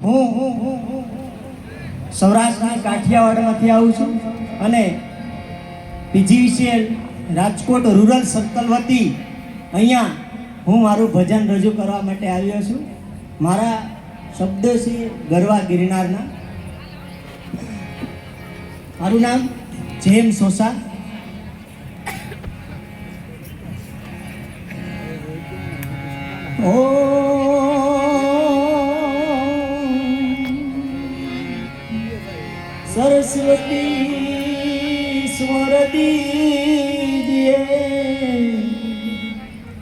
હું સૌરાષ્ટ્રના કાઠિયાવાડમાંથી આવું છું અને પીજીવીસીએલ રાજકોટ રૂરલ સર્કલ વતી અહીંયા હું મારું ભજન રજૂ કરવા માટે આવ્યો છું. મારા શબ્દો છે ગરવા ગિરનારના. મારું નામ જેમ સોસા. ઓ સરસ્વતી સ્વર દીજે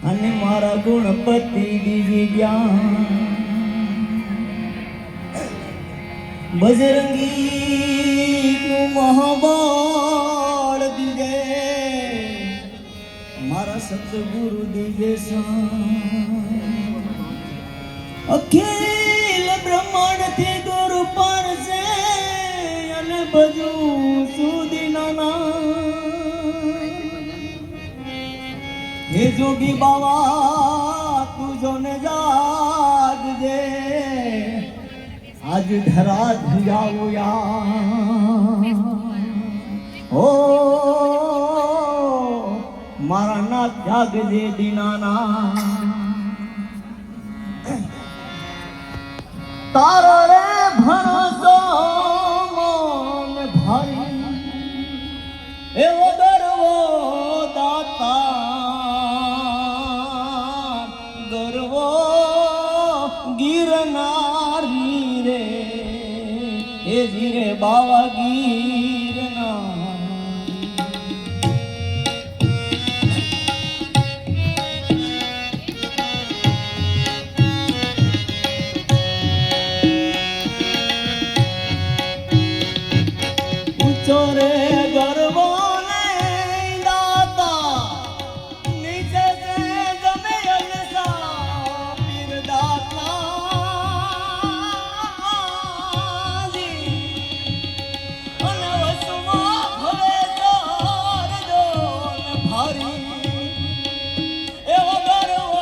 અને મારા ગુણપતિ દીજે જ્ઞાન. બજરંગી નું મહાબળ દીજે મારા સતગુરુ દીજે અખિલ બ્રહ્માંડ થી ગુરુ પર છે અને બધું સુધી નાના. હે જોગી બાવા તું જો ને જાગજે આજ ધરા ધ્યાવો યા. ઓ મારા નાથ જાગજે દીનાના. તારો રે ભણસો મન ભારી એવો ગરવો દાતા ગરવો ગિરનારી રે એ જીરે બાવા ગિરનાર. ચોરે ગરવો ને દાતા નીચે સે ગમે અલસા પીર દાતા અને વસમાં ભવે ચાર જોન ભારી એવો ગરવો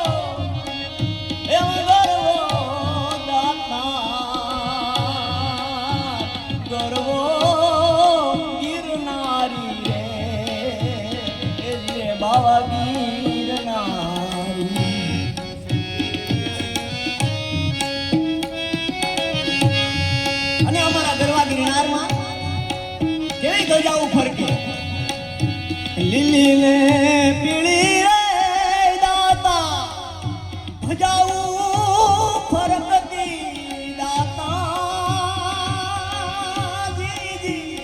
દાતા ગરવો બાવા ગિરનારી. અને અમારા ગરવા ગિરનારમાં કેવી ગજાઓ ફરકે લીલી ને પીળી રે દાતા ભજાવું ફરકતી દાતા જીજી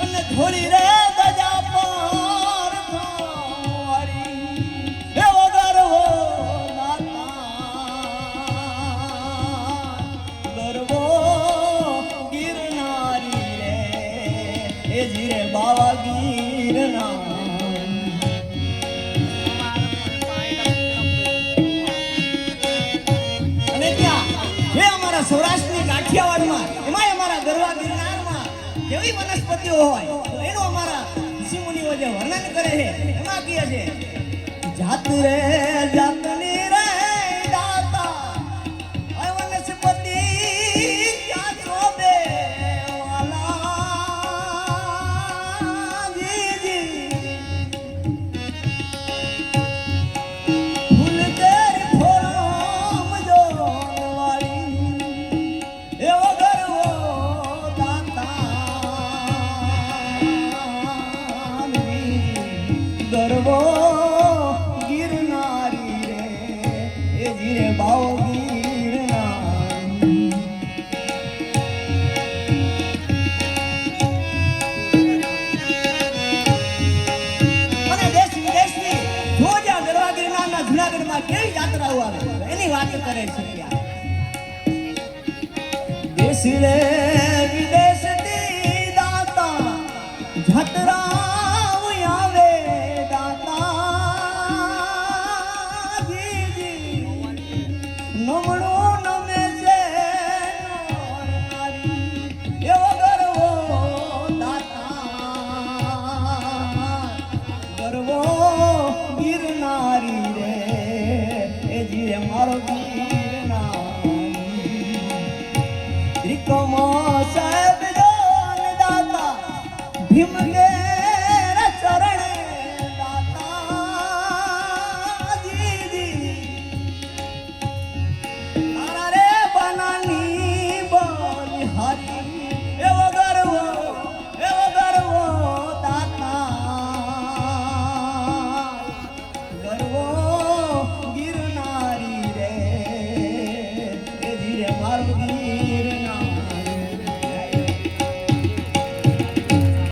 અને થોડી રે બાવા ગિરનાર. અને ત્યાં જે અમારા સૌરાષ્ટ્રની કાઠિયાવાડમાં એમાં અમારા ગરવા ગિરનારમાં કેવી વનસ્પતિઓ હોય એનું અમારા ઋષિમુનિઓ જે વર્ણન કરે છે એમાં કહે છે જાત રે જાતની રે દાતા વનસ્પતિ ક્યાં શોભે ગરવો ગિરનારી રે એ જીરે બાવો ગિરનારી. અને દેશ વિદેશની જો જ્યાં ગરવા ગિરનારના જુનાગઢમાં કેવી યાત્રાઓ આવે એની વાત કરે છે. દેશ રે વિદેશથી દાતા જાત્રા નમણો નમે છે એવો ગરવો દાતા ગરવો ગિરનારી રે એ જીરે મારો ગિરનારી. ત્રિકમો સાહેબ દાન દાતા ભીમ